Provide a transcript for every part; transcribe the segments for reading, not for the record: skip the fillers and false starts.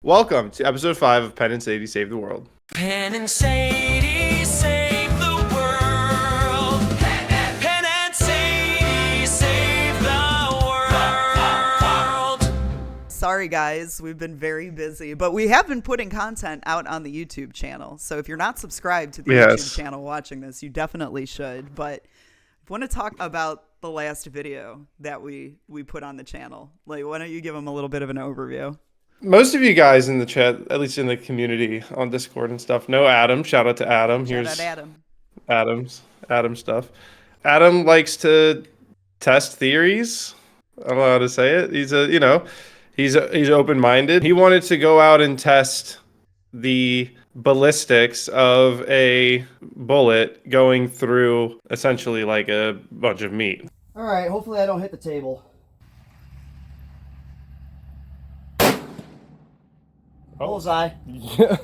Welcome to episode 5 of Penn and Sadie Save the World. Penn and Sadie save the world. Penn and Sadie save the world. Sorry guys, we've been very busy, but we have been putting content out on the YouTube channel. So if you're not subscribed to the YouTube channel watching this, you definitely should. But I want to talk about the last video that we put on the channel. Like, why don't you give them a little bit of an overview? Most of you guys in the chat, at least in the community on Discord and stuff, know Adam. Shout out to Adam. Shout out Adam. Adam stuff. Adam likes to test theories. I don't know how to say it. He's open-minded. He wanted to go out and test the ballistics of a bullet going through essentially like a bunch of meat. All right, hopefully I don't hit the table. Bullseye. Yeah.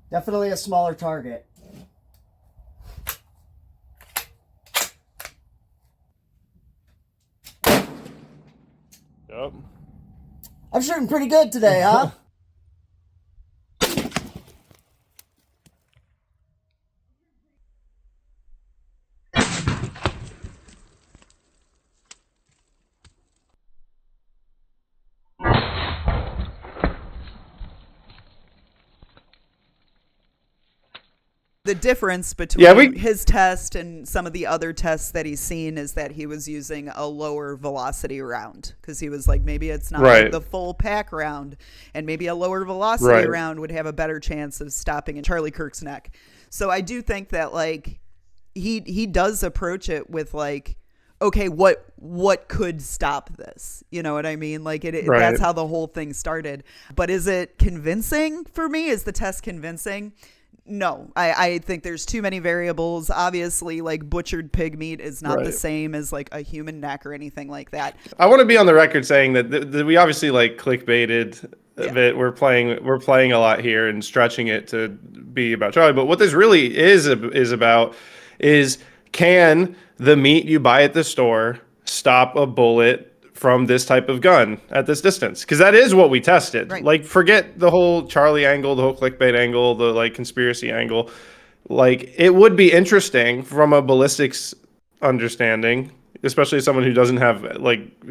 Definitely a smaller target. Yep. I'm shooting pretty good today, huh? The difference between his test and some of the other tests that he's seen is that he was using a lower velocity round, because he was like, maybe it's not like the full pack round, and maybe a lower velocity round would have a better chance of stopping in Charlie Kirk's neck. So I do think that like he does approach it with like, okay, what could stop this? You know what I mean? Like that's how the whole thing started. But is it convincing for me? Is the test convincing? No, I think there's too many variables. Obviously, like butchered pig meat is not the same as like a human neck or anything like that. I want to be on the record saying that we obviously like clickbaited a bit. We're playing a lot here and stretching it to be about Charlie. But what this really is about is, can the meat you buy at the store stop a bullet from this type of gun at this distance? Because that is what we tested. Like, forget the whole Charlie angle, the whole clickbait angle, the like conspiracy angle. Like, it would be interesting from a ballistics understanding, especially as someone who doesn't have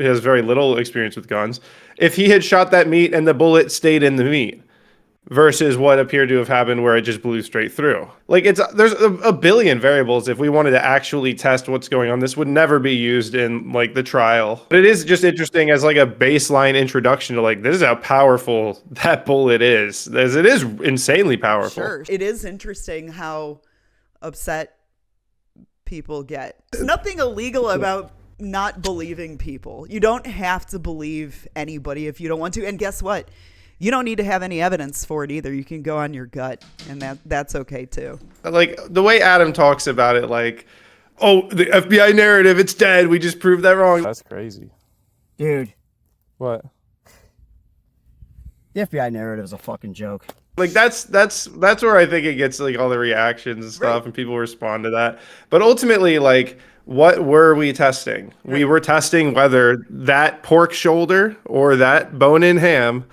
has very little experience with guns, if he had shot that meat and the bullet stayed in the meat versus what appeared to have happened where it just blew straight through. Like, there's a billion variables. If we wanted to actually test what's going on, this would never be used in like the trial. But it is just interesting as like a baseline introduction to like, this is how powerful that bullet is, as it is insanely powerful. Sure. It is interesting how upset people get. There's nothing illegal about not believing people. You don't have to believe anybody if you don't want to. And guess what? You don't need to have any evidence for it either. You can go on your gut, and that's okay too. Like the way Adam talks about it, like, oh, the FBI narrative, it's dead. We just proved that wrong. That's crazy. Dude. What? The FBI narrative is a fucking joke. Like that's where I think it gets like all the reactions and stuff, and people respond to that. But ultimately, like, what were we testing? We were testing whether that pork shoulder or that bone-in ham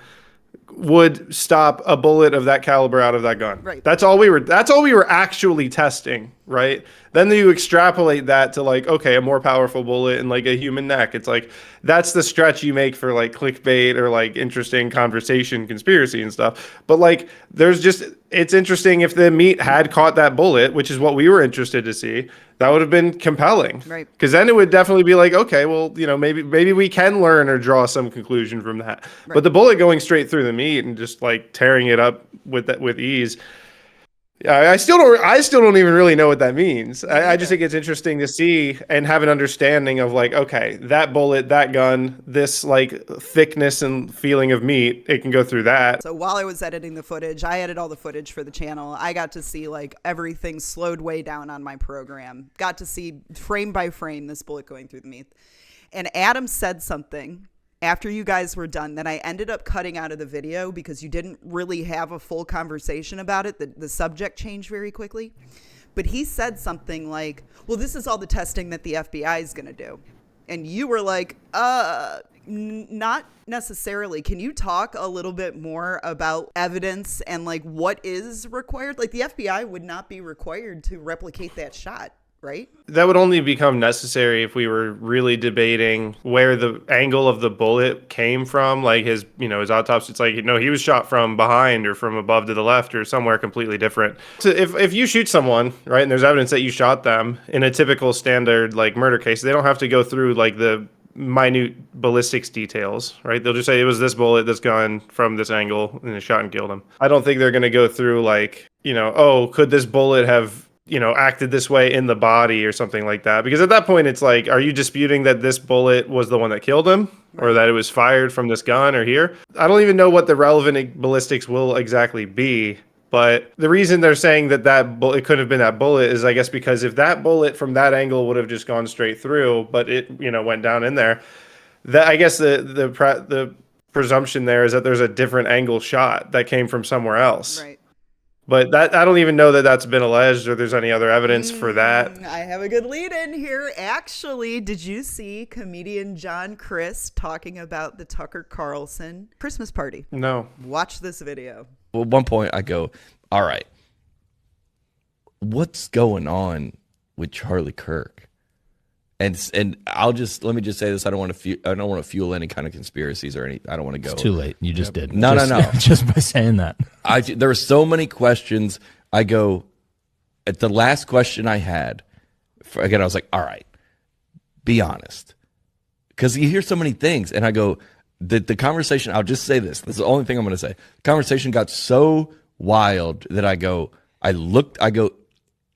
would stop a bullet of that caliber out of that gun. That's all we were actually testing, right? Then you extrapolate that to like, okay, a more powerful bullet and like a human neck. It's like, that's the stretch you make for like clickbait or like interesting conversation, conspiracy and stuff. But like, it's interesting if the meat had caught that bullet, which is what we were interested to see. That would have been compelling, right? Because then it would definitely be like, okay, well, maybe we can learn or draw some conclusion from that. But the bullet going straight through the meat and just like tearing it up with ease, Yeah, I still don't even really know what that means. I just think it's interesting to see and have an understanding of like, okay, that bullet, that gun, this like thickness and feeling of meat, it can go through that. So while I was editing the footage, I edited all the footage for the channel. I got to see like everything slowed way down on my program. Got to see frame by frame this bullet going through the meat. And Adam said something after you guys were done that I ended up cutting out of the video because you didn't really have a full conversation about it. The subject changed very quickly. But he said something like, well, this is all the testing that the FBI is going to do. And you were like, not necessarily. Can you talk a little bit more about evidence and like what is required? Like the FBI would not be required to replicate that shot. Right? That would only become necessary if we were really debating where the angle of the bullet came from, like his autopsy. It's like, he was shot from behind or from above to the left or somewhere completely different. So if you shoot someone, right, and there's evidence that you shot them in a typical standard like murder case, they don't have to go through like the minute ballistics details, right? They'll just say it was this bullet, this gun from this angle, and it shot and killed him. I don't think they're going to go through like, could this bullet have acted this way in the body or something like that. Because at that point, it's like, are you disputing that this bullet was the one that killed him or that it was fired from this gun or here? I don't even know what the relevant ballistics will exactly be. But the reason they're saying that it couldn't have been that bullet is, I guess, because if that bullet from that angle would have just gone straight through, but it, went down in there, that I guess the presumption there is that there's a different angle shot that came from somewhere else. Right. But I don't even know that that's been alleged or there's any other evidence for that. I have a good lead in here. Actually, did you see comedian John Crist talking about the Tucker Carlson Christmas party? No. Watch this video. Well, at one point I go, all right, what's going on with Charlie Kirk? And let me just say this. I don't want to fuel any kind of conspiracies or any. I don't want to go. It's too late. You just did. No. Just by saying that. There were so many questions. I go, at the last question I had, again, I was like, all right, be honest. Because you hear so many things. And I go, the conversation, I'll just say this. This is the only thing I'm going to say. The conversation got so wild that I go,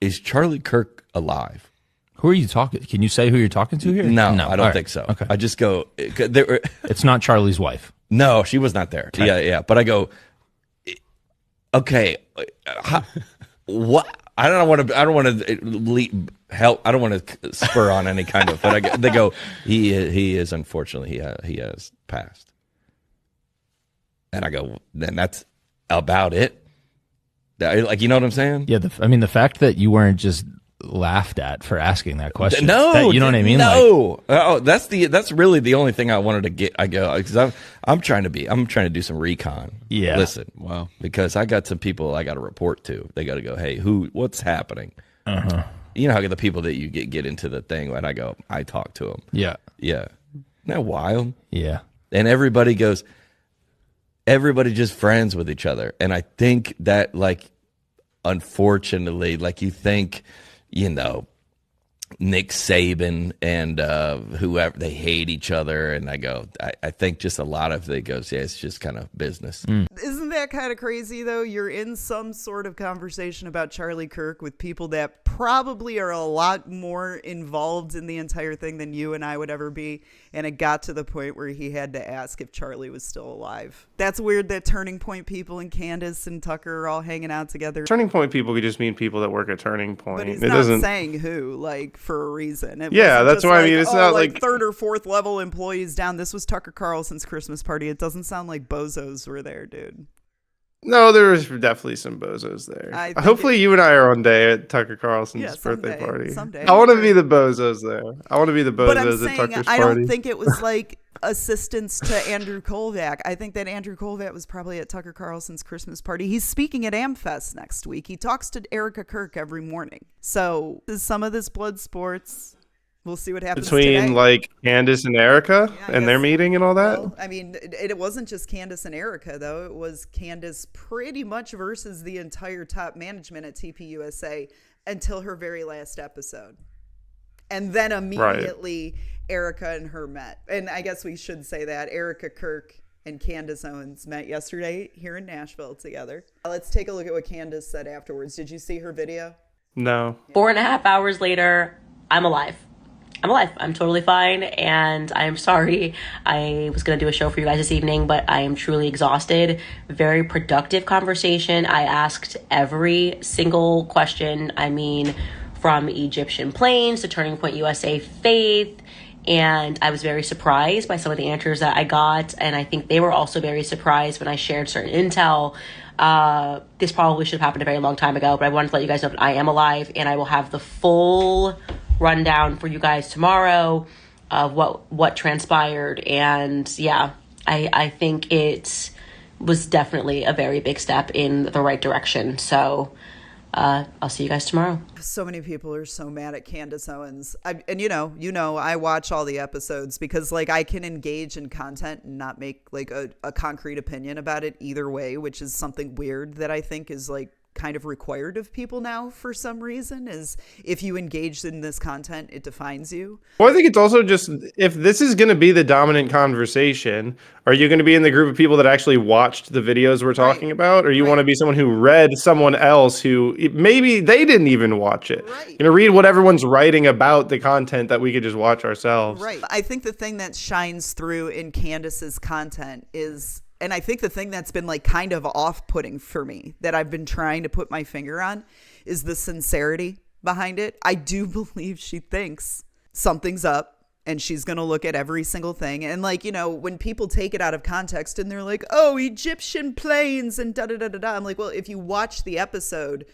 is Charlie Kirk alive? Who are you talking? Can you say who you're talking to here? No, I don't think so. Okay. I just go. It's not Charlie's wife. No, she was not there. Okay. Yeah. But I go. Okay, what? I don't want to help. I don't want to spur on any kind of. But they go. He is unfortunately he has passed. And I go. Then that's about it. Like, you know what I'm saying? Yeah. The fact that you weren't just laughed at for asking that question. No, you know what I mean? No, that's really the only thing I wanted to get. I go because I'm trying to do some recon. Yeah. Listen, wow, because I got some people I got to report to. They got to go, hey, what's happening? You know how the people that you get into the thing, and I talk to them. Yeah. Isn't that wild? Yeah. And everybody just friends with each other, and I think that unfortunately, you think. Nick Saban and whoever, they hate each other. And I think just a lot of it goes, yeah, it's just kind of business. Isn't that kind of crazy, though? You're in some sort of conversation about Charlie Kirk with people that probably are a lot more involved in the entire thing than you and I would ever be. And it got to the point where he had to ask if Charlie was still alive. That's weird that Turning Point people and Candace and Tucker are all hanging out together. Turning Point people could just mean people that work at Turning Point. But he's not saying who, for a reason. That's what I mean. It's not like third or fourth level employees down. This was Tucker Carlson's Christmas party. It doesn't sound like bozos were there, dude. No, there was definitely some bozos there. Hopefully you and I are one day at Tucker Carlson's birthday party. Someday. I want to be the bozos there. I want to be the bozos at Tucker's party. I don't think it was assistance to Andrew Kolvac. I think that Andrew Kolvac was probably at Tucker Carlson's Christmas party. He's speaking at AmFest next week. He talks to Erica Kirk every morning. So is some of this blood sports. We'll see what happens between today. Candace and Erica and their meeting and all that. Well, it wasn't just Candace and Erica though. It was Candace pretty much versus the entire top management at TPUSA until her very last episode, and then immediately Erica and her met. And I guess we should say that Erica Kirk and Candace Owens met yesterday here in Nashville together. Let's take a look at what Candace said afterwards. Did you see her video? No. 4.5 hours later, I'm alive. I'm alive. I'm totally fine, and I'm sorry. I was going to do a show for you guys this evening, but I am truly exhausted. Very productive conversation. I asked every single question. I mean, from Egyptian planes to Turning Point USA Faith, and I was very surprised by some of the answers that I got, and I think they were also very surprised when I shared certain intel. This probably should have happened a very long time ago, but I wanted to let you guys know that I am alive, and I will have the full rundown for you guys tomorrow of what transpired. And yeah, I think it was definitely a very big step in the right direction. So I'll see you guys tomorrow. So many people are so mad at Candace Owens. And you know, I watch all the episodes because like I can engage in content and not make like a concrete opinion about it either way, which is something weird that I think is like kind of required of people now for some reason, is if you engage in this content, it defines you. Well, I think it's also just, if this is going to be the dominant conversation, are you going to be in the group of people that actually watched the videos we're talking about? Or you want to be someone who read someone else who maybe they didn't even watch it? You're going to read what everyone's writing about the content that we could just watch ourselves. Right. I think the thing that shines through in Candace's content is, and I think the thing that's been like kind of off-putting for me that I've been trying to put my finger on is the sincerity behind it. I do believe she thinks something's up and she's going to look at every single thing. And like, you know, when people take it out of context and they're like, oh, Egyptian planes and da-da-da-da-da. I'm like, well, if you watch the episode,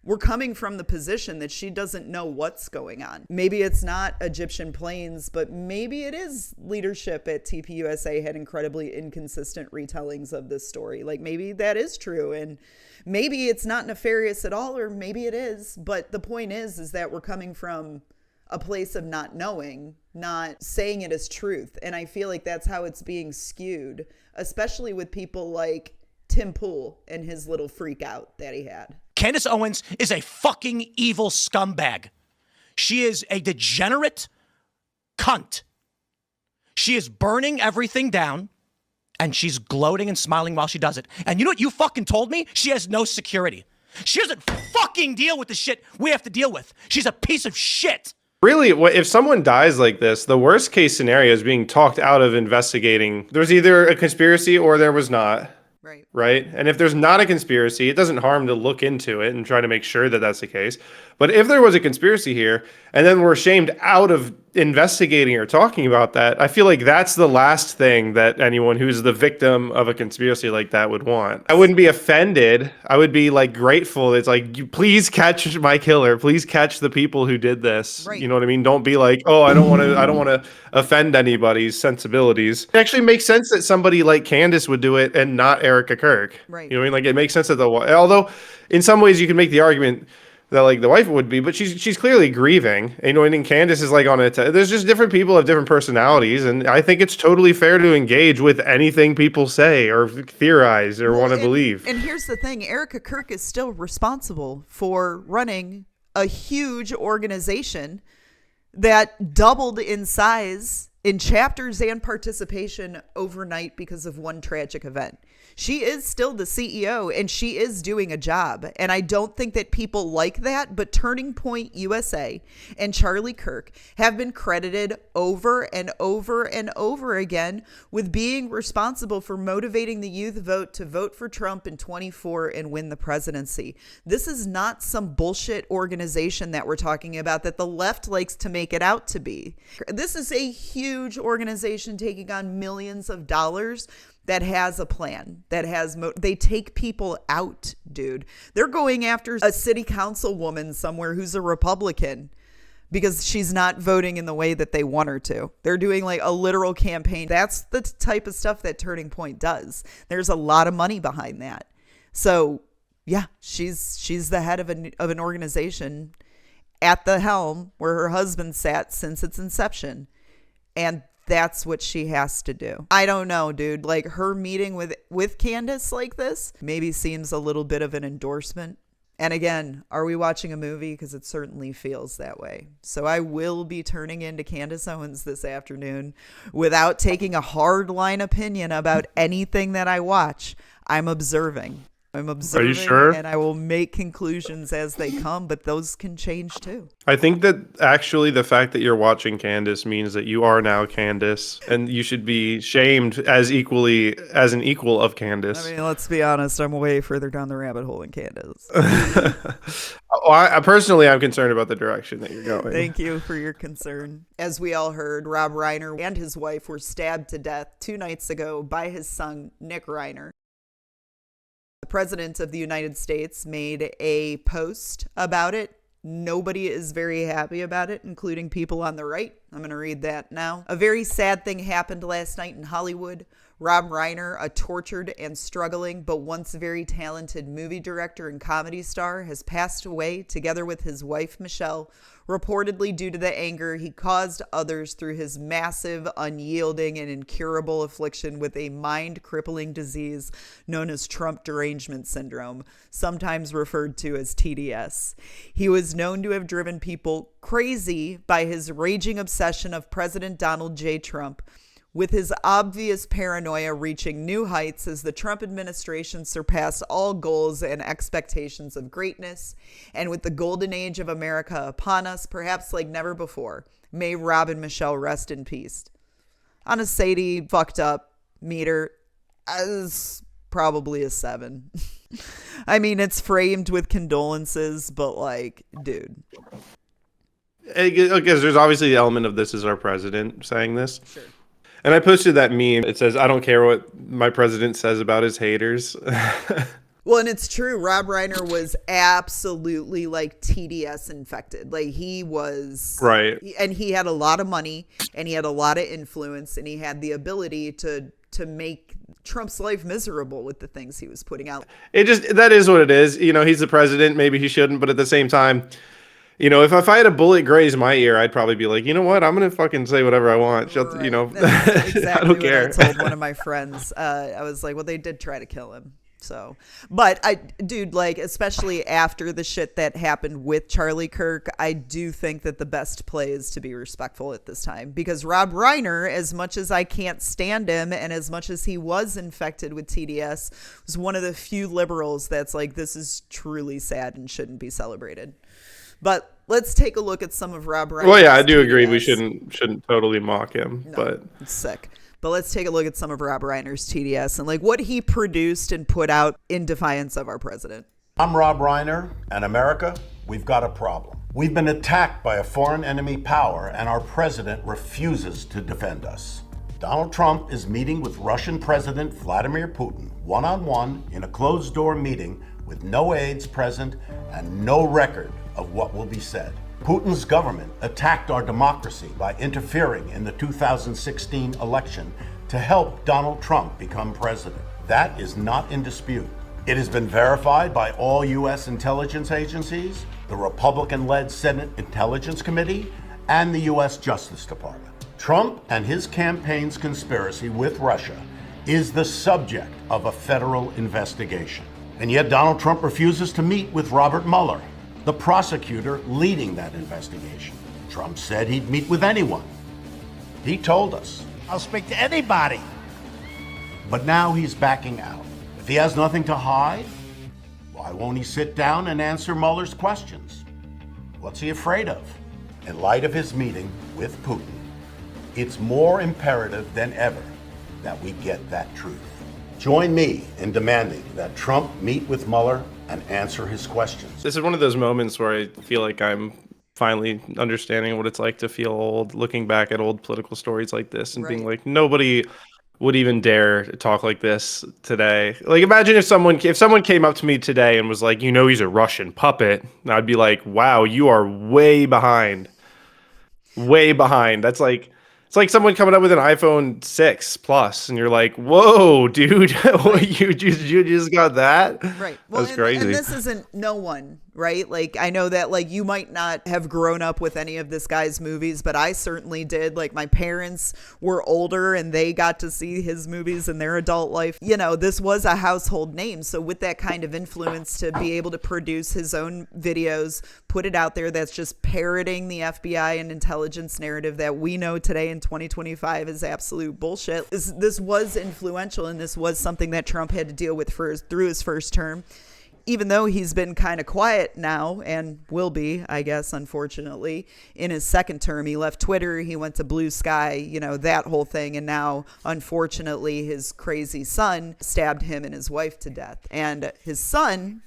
we're coming from the position that she doesn't know what's going on. Maybe it's not Egyptian planes, but maybe it is leadership at TPUSA had incredibly inconsistent retellings of this story. Like maybe that is true, and maybe it's not nefarious at all, or maybe it is. But the point is that we're coming from a place of not knowing, not saying it as truth. And I feel like that's how it's being skewed, especially with people like Tim Pool and his little freak out that he had. Candace Owens is a fucking evil scumbag. She is a degenerate cunt. She is burning everything down, and she's gloating and smiling while she does it. And you know what you fucking told me? She has no security. She doesn't fucking deal with the shit we have to deal with. She's a piece of shit. Really, if someone dies like this, the worst case scenario is being talked out of investigating. There's either a conspiracy or there was not. Right. And if there's not a conspiracy, it doesn't harm to look into it and try to make sure that that's the case. But if there was a conspiracy here and then we're shamed out of investigating or talking about that, I feel like that's the last thing that anyone who's the victim of a conspiracy like that would want. I wouldn't be offended. I would be like grateful. It's like, you please catch my killer. Please catch the people who did this. You know what I mean? Don't be like, oh, I don't want to offend anybody's sensibilities. It actually makes sense that somebody like Candace would do it and not Erica Kirk. You know what I mean? Like it makes sense that although in some ways you can make the argument that like the wife would be, but she's clearly grieving. You know, and Candace is like on it. There's just different people have different personalities, and I think it's totally fair to engage with anything people say or theorize or want to believe. And here's the thing: Erica Kirk is still responsible for running a huge organization that doubled in size in chapters and participation overnight because of one tragic event. She is still the CEO and she is doing a job. And I don't think that people like that, but Turning Point USA and Charlie Kirk have been credited over and over and over again with being responsible for motivating the youth vote to vote for Trump in 24 and win the presidency. This is not some bullshit organization that we're talking about that the left likes to make it out to be. This is a huge organization taking on millions of dollars that has a plan, that has, they take people out, dude. They're going after a city councilwoman somewhere who's a Republican because she's not voting in the way that they want her to. They're doing like a literal campaign. That's the type of stuff that Turning Point does. There's a lot of money behind that. So yeah, she's the head of an organization at the helm where her husband sat since its inception. And that's what she has to do. I don't know, dude. Like her meeting with Candace like this maybe seems a little bit of an endorsement. And again, are we watching a movie? Because it certainly feels that way. So I will be turning into Candace Owens this afternoon without taking a hard line opinion about anything that I watch. I'm observing. Are you sure? And I will make conclusions as they come, but those can change too. I think that actually the fact that you're watching Candace means that you are now Candace, and you should be shamed as equally as an equal of Candace. I mean, let's be honest, I'm way further down the rabbit hole than Candace. Personally, I'm concerned about the direction that you're going. Thank you for your concern. As we all heard, Rob Reiner and his wife were stabbed to death 2 nights ago by his son, Nick Reiner. The President of the United States made a post about it. Nobody is very happy about it, including people on the right. I'm going to read that now. A very sad thing happened last night in Hollywood. Rob Reiner, a tortured and struggling but once very talented movie director and comedy star, has passed away together with his wife, Michelle, reportedly due to the anger he caused others through his massive, unyielding, and incurable affliction with a mind-crippling disease known as Trump derangement syndrome, sometimes referred to as TDS. He was known to have driven people crazy by his raging obsession of President Donald J. Trump, with his obvious paranoia reaching new heights as the Trump administration surpassed all goals and expectations of greatness, and with the golden age of America upon us, perhaps like never before. May Rob and Michelle rest in peace. On a Sadie fucked up meter, as probably a 7. I mean, it's framed with condolences, but like, dude. Because there's obviously the element of this is our president saying this. Sure. And I posted that meme. It says, I don't care what my president says about his haters. Well, and it's true. Rob Reiner was absolutely like TDS infected. Like he was. Right. And he had a lot of money and he had a lot of influence and he had the ability to make Trump's life miserable with the things he was putting out. That is what it is. You know, he's the president. Maybe he shouldn't. But at the same time, you know, if I had a bullet graze my ear, I'd probably be like, you know what? I'm going to fucking say whatever I want. Right. You know, That's exactly I don't care. What I told one of my friends. I was like, well, they did try to kill him. So, but dude, like, especially after the shit that happened with Charlie Kirk, I do think that the best play is to be respectful at this time, because Rob Reiner, as much as I can't stand him and as much as he was infected with TDS, was one of the few liberals that's like, this is truly sad and shouldn't be celebrated. But let's take a look at some of Rob Reiner's. Well, yeah, I do agree. TDS. We shouldn't totally mock him, No, but it's sick. But let's take a look at some of Rob Reiner's TDS and like what he produced and put out in defiance of our president. I'm Rob Reiner, and America, we've got a problem. We've been attacked by a foreign enemy power, and our president refuses to defend us. Donald Trump is meeting with Russian President Vladimir Putin one-on-one in a closed-door meeting with no aides present and no record of what will be said. Putin's government attacked our democracy by interfering in the 2016 election to help Donald Trump become president. That is not in dispute. It has been verified by all U.S. intelligence agencies, the Republican-led Senate Intelligence Committee, and the U.S. Justice Department. Trump and his campaign's conspiracy with Russia is the subject of a federal investigation. And yet Donald Trump refuses to meet with Robert Mueller, the prosecutor leading that investigation. Trump said he'd meet with anyone. He told us, I'll speak to anybody. But now he's backing out. If he has nothing to hide, why won't he sit down and answer Mueller's questions? What's he afraid of? In light of his meeting with Putin, it's more imperative than ever that we get that truth. Join me in demanding that Trump meet with Mueller and answer his questions. This is one of those moments where I feel like I'm finally understanding what it's like to feel old, looking back at old political stories like this and being like, nobody would even dare talk like this today. Like, imagine if someone came up to me today and was like, you know, he's a Russian puppet. And I'd be like, wow, you are way behind. Way behind. That's like, it's like someone coming up with an iPhone 6 Plus, and you're like, "Whoa, dude, you just got that?" Right. Well, that's crazy. And this isn't no one right? Like, I know that, like, you might not have grown up with any of this guy's movies, but I certainly did. Like, my parents were older and they got to see his movies in their adult life. You know, this was a household name. So with that kind of influence, to be able to produce his own videos, put it out there, that's just parroting the FBI and intelligence narrative that we know today in 2025 is absolute bullshit. This was influential, and this was something that Trump had to deal with through his first term. Even though he's been kind of quiet now, and will be, I guess, unfortunately, in his second term. He left Twitter, he went to Blue Sky, you know, that whole thing. And now, unfortunately, his crazy son stabbed him and his wife to death. And his son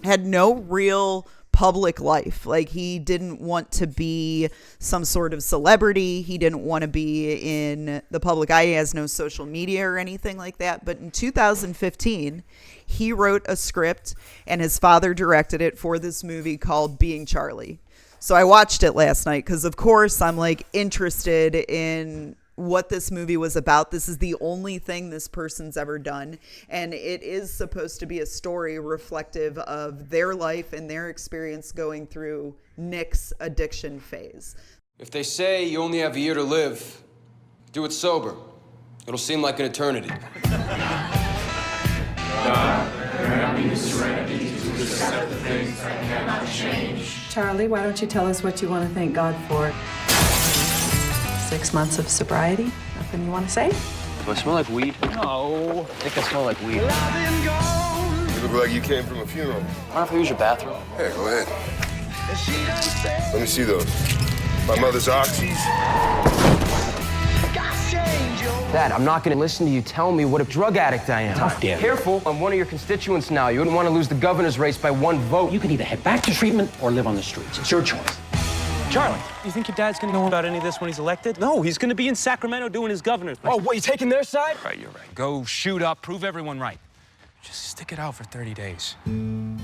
had no real public life. Like, he didn't want to be some sort of celebrity. He didn't want to be in the public eye. He has no social media or anything like that. But in 2015, he wrote a script and his father directed it for this movie called Being Charlie. So I watched it last night because, of course, I'm like interested in what this movie was about. This is the only thing this person's ever done, and it is supposed to be a story reflective of their life and their experience going through Nick's addiction phase. If they say you only have a year to live, do it sober. It'll seem like an eternity. Charlie, why don't you tell us what you want to thank God for? 6 months of sobriety? Nothing you want to say? Do I smell like weed? No. I think I smell like weed. You look like you came from a funeral. Mind if I use your bathroom? Hey, go ahead. Let me see those. My mother's oxys. Dad, I'm not gonna listen to you tell me what a drug addict I am. Tough, Dan. Careful, I'm one of your constituents now. You wouldn't want to lose the governor's race by 1 vote. You can either head back to treatment or live on the streets. It's your choice. Charlie, you think your dad's gonna know about any of this when he's elected? No, he's gonna be in Sacramento doing his governor's thing. Oh, what, you taking their side? Right, you're right. Go shoot up, prove everyone right. Just stick it out for 30 days. Being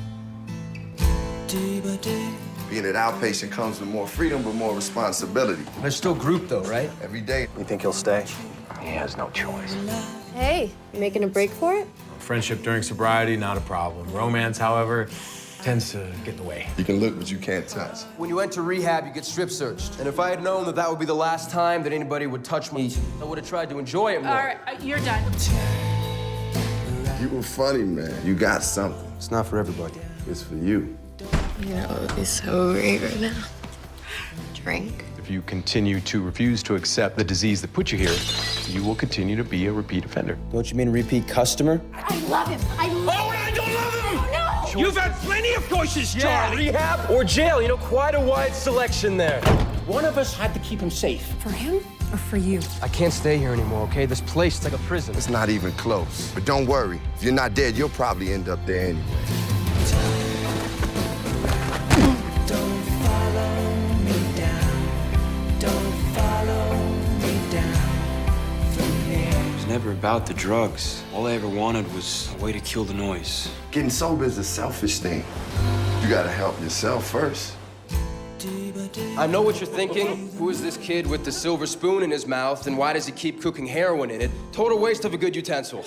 an outpatient comes with more freedom, but more responsibility. They're still grouped, though, right? Every day. You think he'll stay? He has no choice. Hey, you making a break for it? Friendship during sobriety, not a problem. Romance, however, tends to get in the way. You can look, but you can't touch. When you enter rehab, you get strip searched. And if I had known that that would be the last time that anybody would touch me, I would have tried to enjoy it more. All right, you're done. You were funny, man. You got something. It's not for everybody. It's for you. You know, it would be so great right now. Drink. If you continue to refuse to accept the disease that put you here, you will continue to be a repeat offender. Don't you mean repeat customer? I love him. I don't love him! Oh, no! You've had plenty of choices, Charlie! Rehab or jail, you know, quite a wide selection there. One of us had to keep him safe. For him or for you? I can't stay here anymore, okay? This place, it's like a prison. It's not even close. But don't worry. If you're not dead, you'll probably end up there anyway. Never about the drugs. All I ever wanted was a way to kill the noise. Getting sober is a selfish thing. You gotta help yourself first. I know what you're thinking. Who is this kid with the silver spoon in his mouth, and why does he keep cooking heroin in it? Total waste of a good utensil.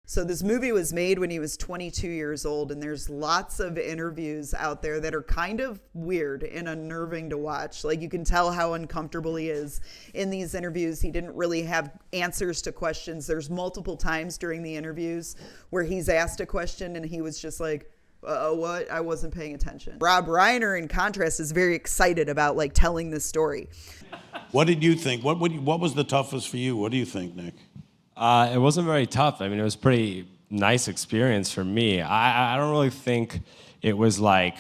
So this movie was made when he was 22 years old, and there's lots of interviews out there that are kind of weird and unnerving to watch. Like, you can tell how uncomfortable he is in these interviews. He didn't really have answers to questions. There's multiple times during the interviews where he's asked a question and he was just like, what? I wasn't paying attention. Rob Reiner, in contrast, is very excited about like telling this story. What did you think? What was the toughest for you? What do you think, Nick? It wasn't very tough. I mean, it was a pretty nice experience for me. I don't really think it was like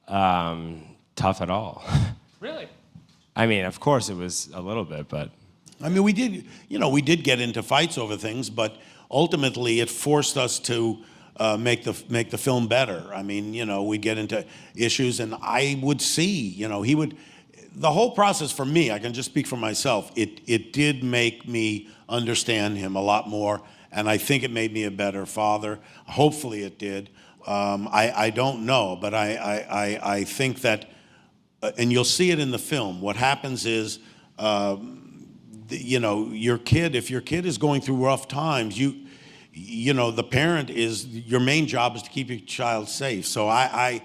tough at all. Really? I mean, of course it was a little bit, but. I mean, we did get into fights over things, but ultimately it forced us to make the film better. I mean, we'd get into issues, and I would see, the whole process for me, I can just speak for myself, it did make me understand him a lot more, and I think it made me a better father. Hopefully it did. I don't know, but I think that, and you'll see it in the film, what happens is, your kid, if your kid is going through rough times, the parent your main job is to keep your child safe. So I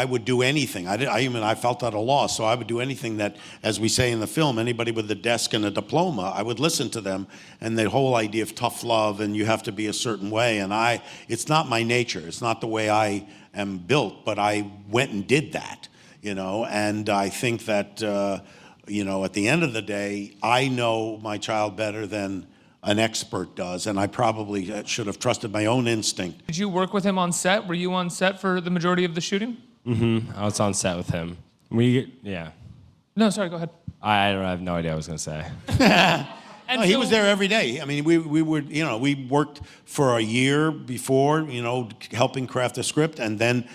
would do anything. I felt at a loss, so I would do anything that, as we say in the film, anybody with a desk and a diploma, I would listen to them, and the whole idea of tough love and you have to be a certain way. And it's not my nature. It's not the way I am built, but I went and did that, and I think that, at the end of the day, I know my child better than an expert does, and I probably should have trusted my own instinct. Did you work with him on set? Were you on set for the majority of the shooting? Mm-hmm. I was on set with him. Yeah. No, sorry, go ahead. I have no idea what I was going to say. No, he was there every day. I mean, we worked for a year before, helping craft the script, and then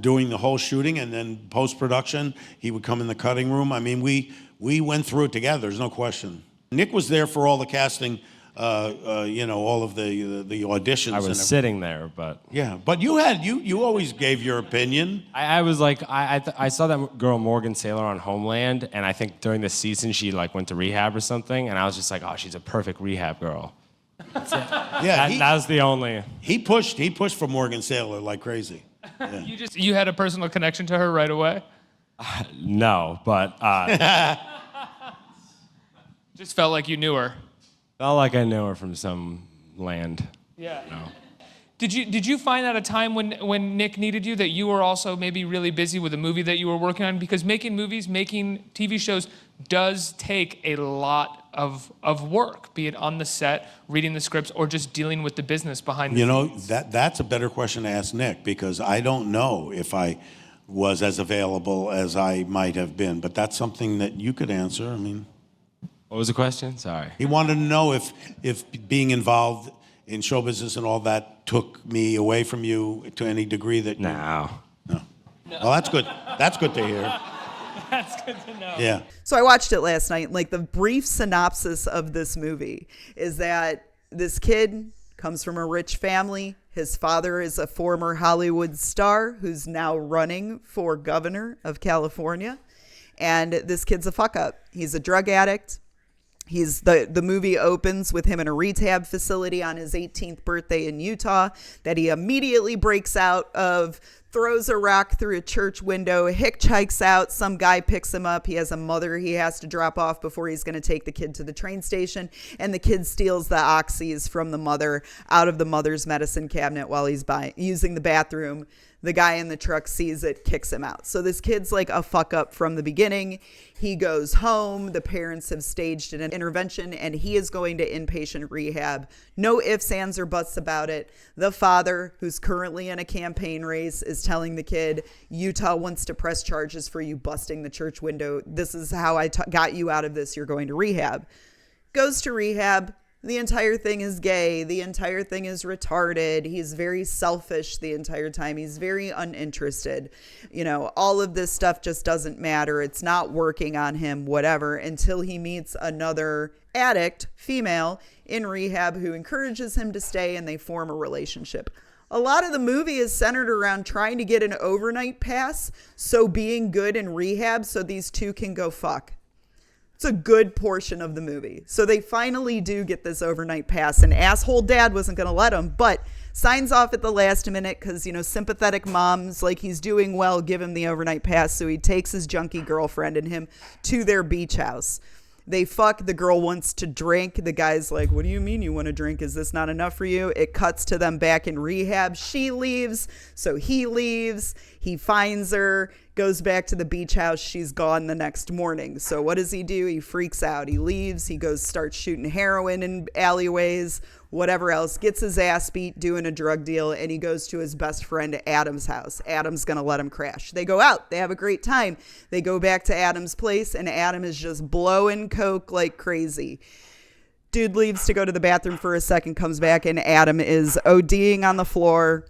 doing the whole shooting, and then post-production, he would come in the cutting room. I mean, we went through it together, there's no question. Nick was there for all the casting, all of the auditions. I was sitting there, but yeah. But you always gave your opinion. I was like, I saw that girl Morgan Saylor on Homeland, and I think during the season she went to rehab or something, and I was just like, oh, she's a perfect rehab girl. Yeah, that was the only. He pushed for Morgan Saylor like crazy. Yeah. You had a personal connection to her right away? No, but just felt like you knew her. Felt like I knew her from some land. Yeah. No. Did you find at a time when Nick needed you that you were also maybe really busy with a movie that you were working on? Because making movies, making TV shows does take a lot of work, be it on the set, reading the scripts, or just dealing with the business behind the scenes. That's a better question to ask Nick, because I don't know if I was as available as I might have been, but that's something that you could answer. I mean, what was the question? Sorry. He wanted to know if being involved in show business and all that took me away from you to any degree that No. Well, that's good. That's good to hear. That's good to know. Yeah. So I watched it last night. Like, the brief synopsis of this movie is that this kid comes from a rich family. His father is a former Hollywood star who's now running for governor of California. And this kid's a fuck up. He's a drug addict. The movie opens with him in a rehab facility on his 18th birthday in Utah that he immediately breaks out of, throws a rock through a church window, hitchhikes out. Some guy picks him up. He has a mother he has to drop off before he's going to take the kid to the train station. And the kid steals the oxys from the mother out of the mother's medicine cabinet while he's using the bathroom. The guy in the truck sees it, kicks him out. So this kid's like a fuck up from the beginning. He goes home. The parents have staged an intervention, and he is going to inpatient rehab. No ifs, ands, or buts about it. The father, who's currently in a campaign race, is telling the kid, Utah wants to press charges for you busting the church window. This is how I got you out of this. You're going to rehab. Goes to rehab. The entire thing is gay. The entire thing is retarded. He's very selfish the entire time. He's very uninterested. All of this stuff just doesn't matter. It's not working on him, whatever, until he meets another addict, female, in rehab who encourages him to stay, and they form a relationship. A lot of the movie is centered around trying to get an overnight pass, so being good in rehab so these two can go fuck. It's a good portion of the movie. So they finally do get this overnight pass, and asshole dad wasn't going to let him, but signs off at the last minute because, sympathetic moms, like, he's doing well, give him the overnight pass. So he takes his junkie girlfriend and him to their beach house. They fuck. The girl wants to drink. The guy's like, what do you mean you want to drink? Is this not enough for you? It cuts to them back in rehab. She leaves. So he leaves. He finds her, goes back to the beach house. She's gone the next morning. So what does he do? He freaks out. He leaves. He starts shooting heroin in alleyways, whatever else, gets his ass beat doing a drug deal, and he goes to his best friend Adam's house. Adam's going to let him crash. They go out. They have a great time. They go back to Adam's place, and Adam is just blowing coke like crazy. Dude leaves to go to the bathroom for a second, comes back, and Adam is ODing on the floor,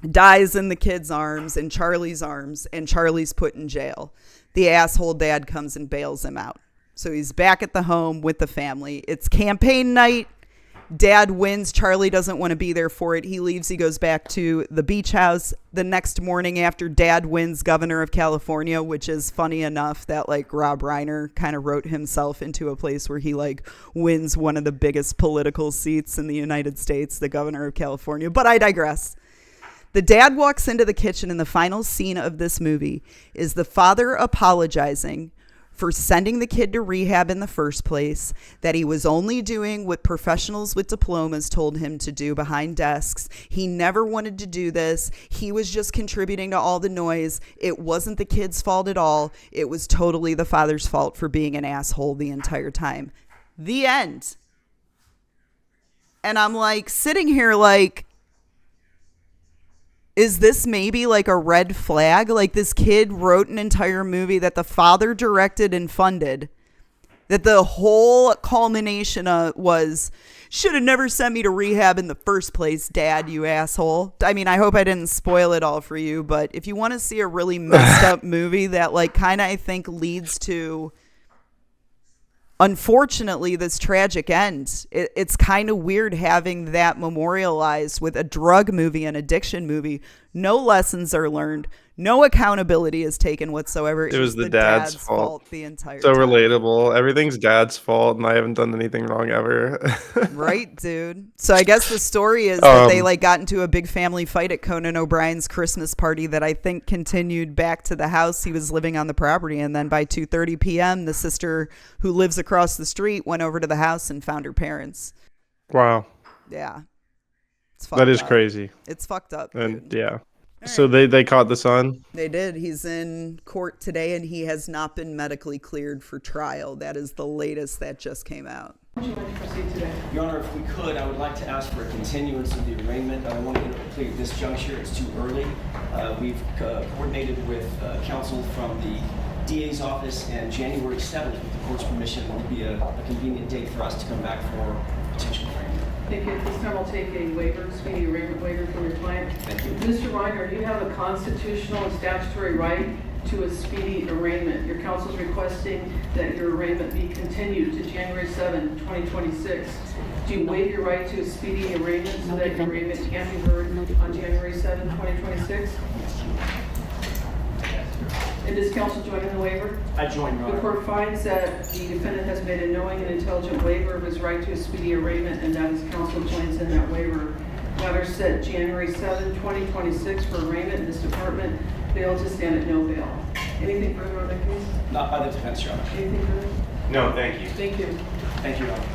dies in the kid's arms, in Charlie's arms, and Charlie's put in jail. The asshole dad comes and bails him out. So he's back at the home with the family. It's campaign night. Dad wins. Charlie doesn't want to be there for it. He leaves. He goes back to the beach house the next morning after Dad wins governor of California, which is funny enough that like Rob Reiner kind of wrote himself into a place where he like wins one of the biggest political seats in the United States, the governor of California. But I digress. The dad walks into the kitchen, and the final scene of this movie is the father apologizing for sending the kid to rehab in the first place, that he was only doing what professionals with diplomas told him to do behind desks. He never wanted to do this. He was just contributing to all the noise. It wasn't the kid's fault at all. It was totally the father's fault for being an asshole the entire time. The end. And I'm like sitting here like, is this maybe like a red flag? Like this kid wrote an entire movie that the father directed and funded, that the whole culmination was, should have never sent me to rehab in the first place, Dad, you asshole. I mean, I hope I didn't spoil it all for you, but if you want to see a really messed up movie that like kind of I think leads to, unfortunately, this tragic end, it's kind of weird having that memorialized with a drug movie, an addiction movie. No lessons are learned. No accountability is taken whatsoever. It was the dad's fault the entire so time. Relatable. Everything's dad's fault, and I haven't done anything wrong ever. Right, dude. So I guess the story is that they like got into a big family fight at Conan O'Brien's Christmas party that I think continued back to the house he was living on the property. And then by 2:30 p.m., the sister who lives across the street went over to the house and found her parents. Wow. Yeah. That is crazy. It's fucked up, and dude. Yeah. So they caught the son? They did. He's in court today, and he has not been medically cleared for trial. That is the latest that just came out. Would you like to proceed today? Your Honor, if we could, I would like to ask for a continuance of the arraignment. I want to get it complete at this juncture. It's too early. We've coordinated with counsel from the DA's office, and January 7th, with the court's permission, would be a convenient date for us to come back for potential arraignment. Thank you. At this time, I'll take a waiver, speedy arraignment waiver from your client. Thank you. Mr. Reiner, do you have a constitutional and statutory right to a speedy arraignment? Your counsel is requesting that your arraignment be continued to January 7, 2026. Do you waive your right to a speedy arraignment so that your arraignment can be heard on January 7, 2026? And does counsel join in the waiver? I join, Your Honor. The court finds that the defendant has made a knowing and intelligent waiver of his right to a speedy arraignment, and that his counsel joins in that waiver. Matter set January 7, 2026 for arraignment in this department. Bail to stand at no bail. Anything further on that case? Not by the defense, Your Honor. Anything further? No, thank you. Thank you. Thank you, Your Honor.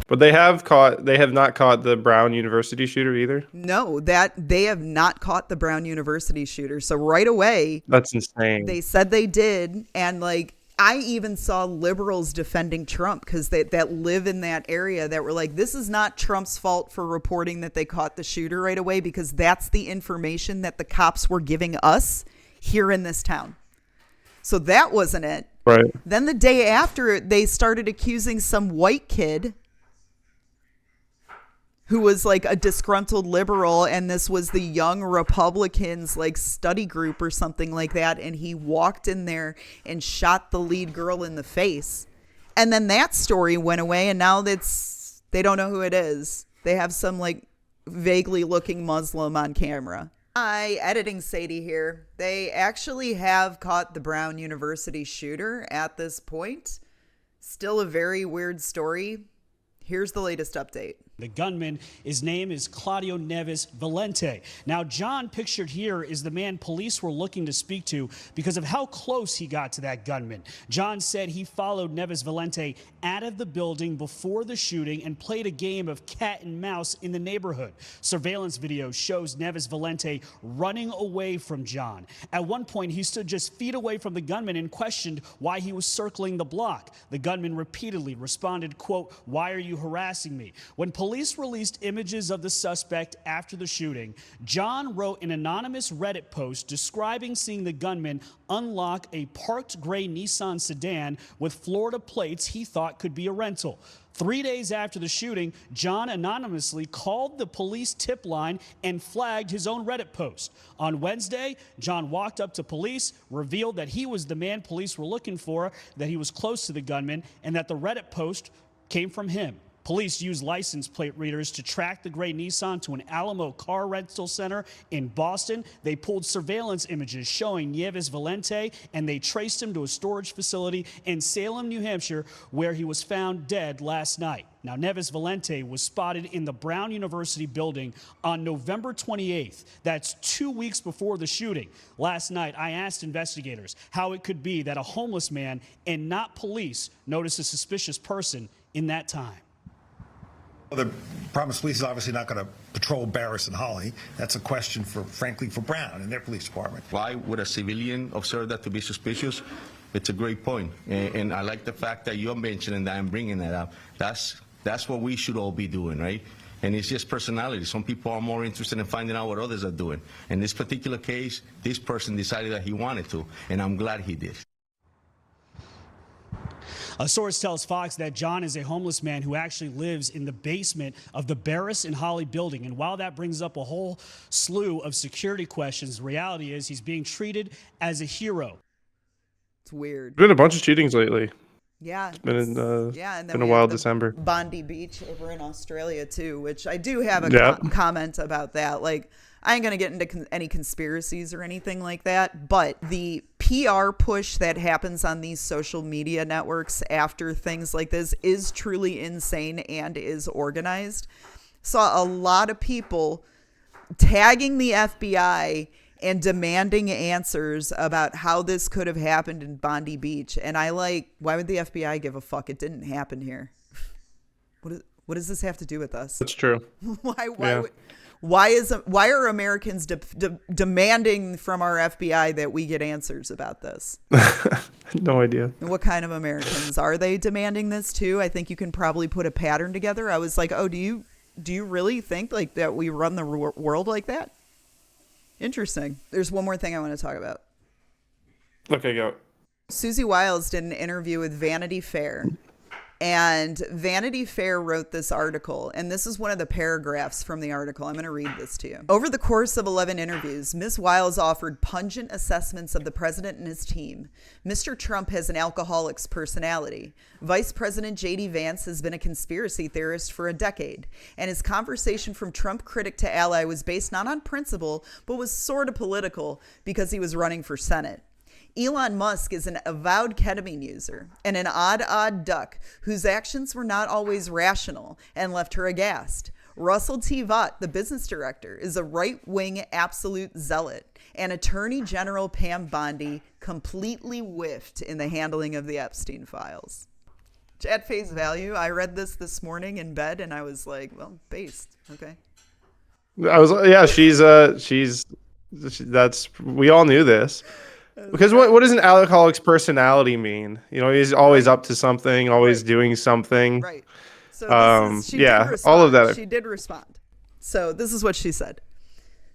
But they have not caught the Brown University shooter either? No, that they have not caught the Brown University shooter. So right away, that's insane. They said they did, and like I even saw liberals defending Trump because that live in that area that were like, this is not Trump's fault for reporting that they caught the shooter right away, because that's the information that the cops were giving us here in this town. So that wasn't it. Right. Then the day after, they started accusing some white kid who was like a disgruntled liberal, and this was the Young Republicans like study group or something like that, and he walked in there and shot the lead girl in the face. And then that story went away, and now they don't know who it is. They have some like vaguely looking Muslim on camera. Hi, editing Sadie here. They actually have caught the Brown University shooter at this point. Still a very weird story. Here's the latest update. The gunman, his name is Claudio Neves Valente. Now, John pictured here is the man police were looking to speak to because of how close he got to that gunman. John said he followed Neves Valente out of the building before the shooting and played a game of cat and mouse in the neighborhood. Surveillance video shows Neves Valente running away from John. At one point, he stood just feet away from the gunman and questioned why he was circling the block. The gunman repeatedly responded, quote, "Why are you harassing me?" When police released images of the suspect after the shooting, John wrote an anonymous Reddit post describing seeing the gunman unlock a parked gray Nissan sedan with Florida plates he thought could be a rental. 3 days after the shooting, John anonymously called the police tip line and flagged his own Reddit post. On Wednesday, John walked up to police, revealed that he was the man police were looking for, that he was close to the gunman, and that the Reddit post came from him. Police used license plate readers to track the gray Nissan to an Alamo car rental center in Boston. They pulled surveillance images showing Nieves Valente, and they traced him to a storage facility in Salem, New Hampshire, where he was found dead last night. Now, Nieves Valente was spotted in the Brown University building on November 28th. That's 2 weeks before the shooting. Last night, I asked investigators how it could be that a homeless man and not police noticed a suspicious person in that time. The Providence Police is obviously not going to patrol Barris and Holly. That's a question for, frankly, for Brown and their police department. Why would a civilian observe that to be suspicious? It's a great point. And I like the fact that you're mentioning that and bringing that up. That's what we should all be doing, right? And it's just personality. Some people are more interested in finding out what others are doing. In this particular case, this person decided that he wanted to, and I'm glad he did. A source tells Fox that John is a homeless man who actually lives in the basement of the Barris and Holly building. And while that brings up a whole slew of security questions, the reality is he's being treated as a hero. It's weird. There's been a bunch of shootings lately. Yeah. It's been, and then been a wild December. Bondi Beach over in Australia, too, which I do have a comment about that. Like, I ain't going to get into any conspiracies or anything like that, but the PR push that happens on these social media networks after things like this is truly insane and is organized. Saw a lot of people tagging the FBI and demanding answers about how this could have happened in Bondi Beach. And why would the FBI give a fuck? It didn't happen here. What does this have to do with us? That's true. Why are Americans demanding from our FBI that we get answers about this? No idea. What kind of Americans are they demanding this to? I think you can probably put a pattern together. I was like, oh, do you really think like that we run the world like that? Interesting. There's one more thing I want to talk about. Okay, go. Susie Wiles did an interview with Vanity Fair. And Vanity Fair wrote this article, and this is one of the paragraphs from the article. I'm going to read this to you. Over the course of 11 interviews, Ms. Wiles offered pungent assessments of the president and his team. Mr. Trump has an alcoholic's personality. Vice President J.D. Vance has been a conspiracy theorist for a decade, and his conversation from Trump critic to ally was based not on principle, but was sort of political because he was running for Senate. Elon Musk is an avowed ketamine user and an odd duck whose actions were not always rational and left her aghast. Russell T. Vought, the business director, is a right-wing absolute zealot, and Attorney General Pam Bondi completely whiffed in the handling of the Epstein files. At face value, I read this morning in bed, and I was like, well, based. Okay. We all knew this. Because what does an alcoholic's personality mean? You know, he's always up to something, always doing something. Right. So she did respond. All of that. She did respond. So this is what she said.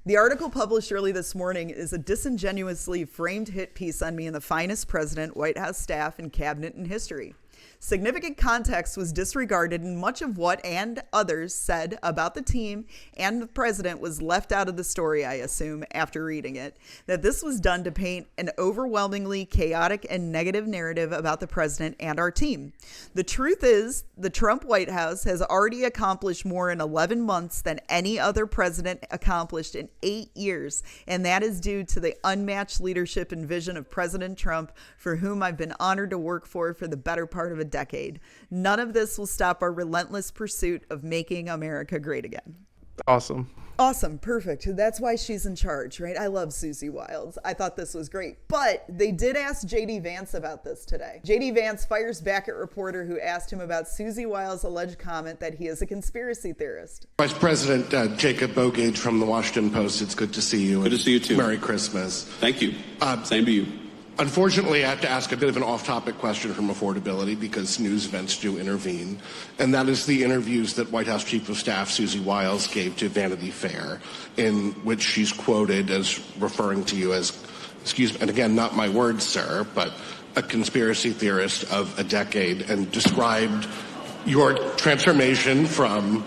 The article published early this morning is a disingenuously framed hit piece on me and the finest president, White House staff, and cabinet in history. Significant context was disregarded, and much of what and others said about the team and the president was left out of the story, I assume, after reading it. That this was done to paint an overwhelmingly chaotic and negative narrative about the president and our team. The truth is, the Trump White House has already accomplished more in 11 months than any other president accomplished in 8 years, and that is due to the unmatched leadership and vision of President Trump, for whom I've been honored to work for the better part of a decade. None of this will stop our relentless pursuit of making America great again. Awesome. Perfect. That's why she's in charge, right? I love Susie Wiles. I thought this was great. But they did ask J.D. Vance about this today. J.D. Vance fires back at reporter who asked him about Susie Wiles' alleged comment that he is a conspiracy theorist. Vice President Jacob Bogage from the Washington Post, it's good to see you. Good to see you too. Merry Christmas. Thank you. Same to you. Unfortunately, I have to ask a bit of an off-topic question from affordability because news events do intervene, and that is the interviews that White House Chief of Staff Susie Wiles gave to Vanity Fair, in which she's quoted as referring to you as, excuse me, and again, not my words, sir, but a conspiracy theorist of a decade, and described your transformation from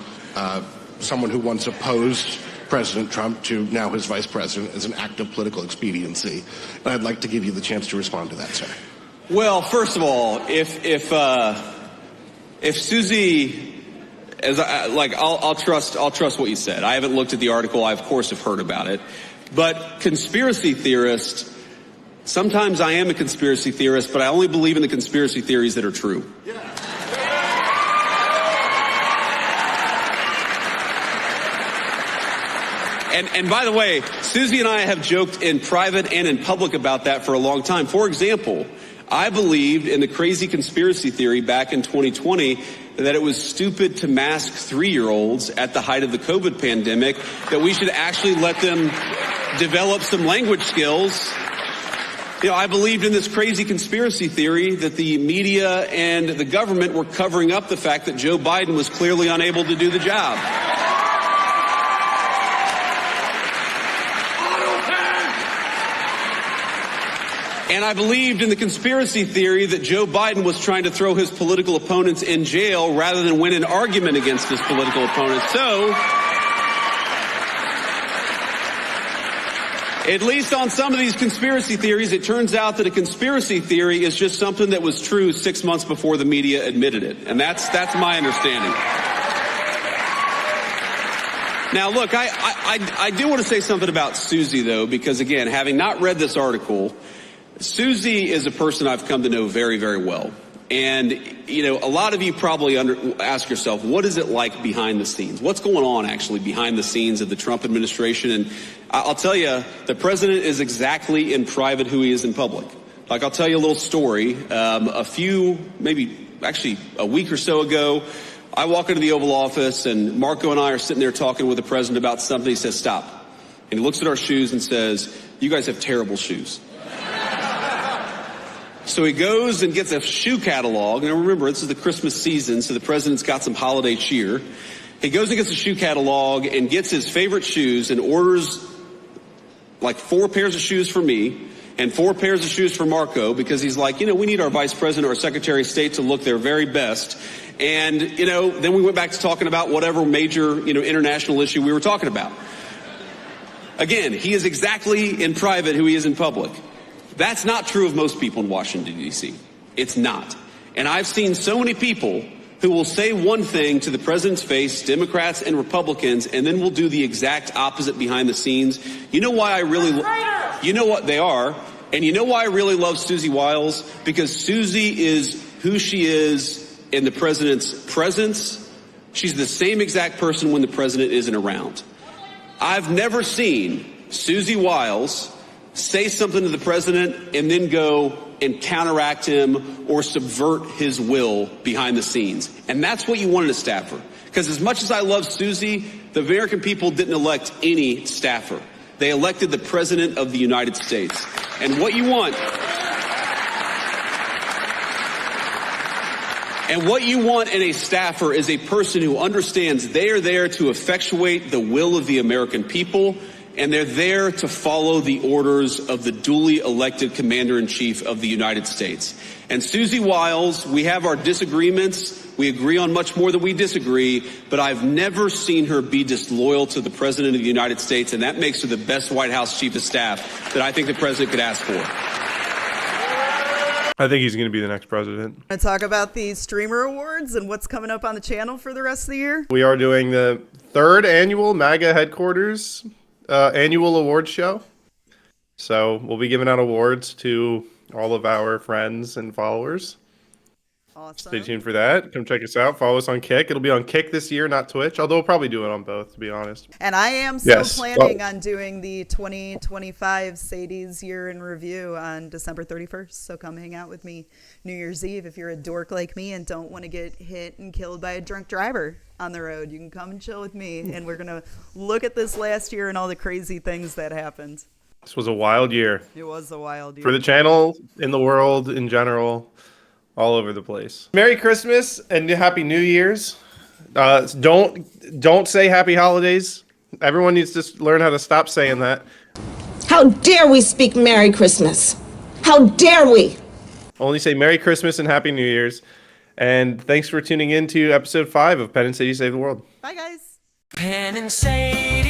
someone who once opposed President Trump to now his vice president as an act of political expediency. And I'd like to give you the chance to respond to that, sir. Well, first of all, if Susie I'll trust what you said. I haven't looked at the article. I of course have heard about it. But conspiracy theorist, sometimes I am a conspiracy theorist, but I only believe in the conspiracy theories that are true. And by the way, Susie and I have joked in private and in public about that for a long time. For example, I believed in the crazy conspiracy theory back in 2020 that it was stupid to mask 3-year-olds at the height of the COVID pandemic, that we should actually let them develop some language skills. I believed in this crazy conspiracy theory that the media and the government were covering up the fact that Joe Biden was clearly unable to do the job. And I believed in the conspiracy theory that Joe Biden was trying to throw his political opponents in jail rather than win an argument against his political opponents. So, at least on some of these conspiracy theories, it turns out that a conspiracy theory is just something that was true 6 months before the media admitted it. And that's my understanding. Now, look, I do want to say something about Susie, though, because, again, having not read this article, Susie is a person I've come to know very, very well. And, a lot of you probably ask yourself, what is it like behind the scenes? What's going on actually behind the scenes of the Trump administration? And I'll tell you, the president is exactly in private who he is in public. Like, I'll tell you a little story. Maybe a week or so ago, I walk into the Oval Office and Marco and I are sitting there talking with the president about something. He says, stop. And he looks at our shoes and says, you guys have terrible shoes. So he goes and gets a shoe catalog. And remember, this is the Christmas season, so the president's got some holiday cheer. He goes and gets a shoe catalog and gets his favorite shoes and orders like 4 pairs of shoes for me and 4 pairs of shoes for Marco, because he's like, we need our vice president or secretary of state to look their very best. And, then we went back to talking about whatever major, international issue we were talking about. Again, he is exactly in private who he is in public. That's not true of most people in Washington, D.C. It's not. And I've seen so many people who will say one thing to the president's face, Democrats and Republicans, and then will do the exact opposite behind the scenes. You know why I really... You know what they are. And you know why I really love Susie Wiles? Because Susie is who she is in the president's presence. She's the same exact person when the president isn't around. I've never seen Susie Wiles say something to the president and then go and counteract him or subvert his will behind the scenes. And that's what you want in a staffer. Because as much as I love Susie, the American people didn't elect any staffer. They elected the president of the United States. And what you want... And what you want in a staffer is a person who understands they are there to effectuate the will of the American people, and they're there to follow the orders of the duly elected commander-in-chief of the United States. And Susie Wiles, we have our disagreements. We agree on much more than we disagree, but I've never seen her be disloyal to the president of the United States, and that makes her the best White House chief of staff that I think the president could ask for. I think he's going to be the next president. I talk about the streamer awards and what's coming up on the channel for the rest of the year. We are doing the 3rd annual MAGA headquarters annual awards show. So we'll be giving out awards to all of our friends and followers. Awesome. Stay tuned for that. Come check us out. Follow us on Kick. It'll be on Kick this year, not Twitch, although we'll probably do it on both, to be honest. And I am still planning on doing the 2025 Sadie's Year in Review on December 31st. So come hang out with me New Year's Eve if you're a dork like me and don't want to get hit and killed by a drunk driver on the road. You can come and chill with me, and we're going to look at this last year and all the crazy things that happened. This was a wild year. It was a wild year. For the channel, in the world, in general. All over the place. Merry Christmas and Happy New Year's. Don't say Happy Holidays. Everyone needs to learn how to stop saying that. How dare we speak Merry Christmas? How dare we? Only say Merry Christmas and Happy New Year's. And thanks for tuning in to episode 5 of Penn and Sadie Save the World. Bye, guys. Penn and Sadie.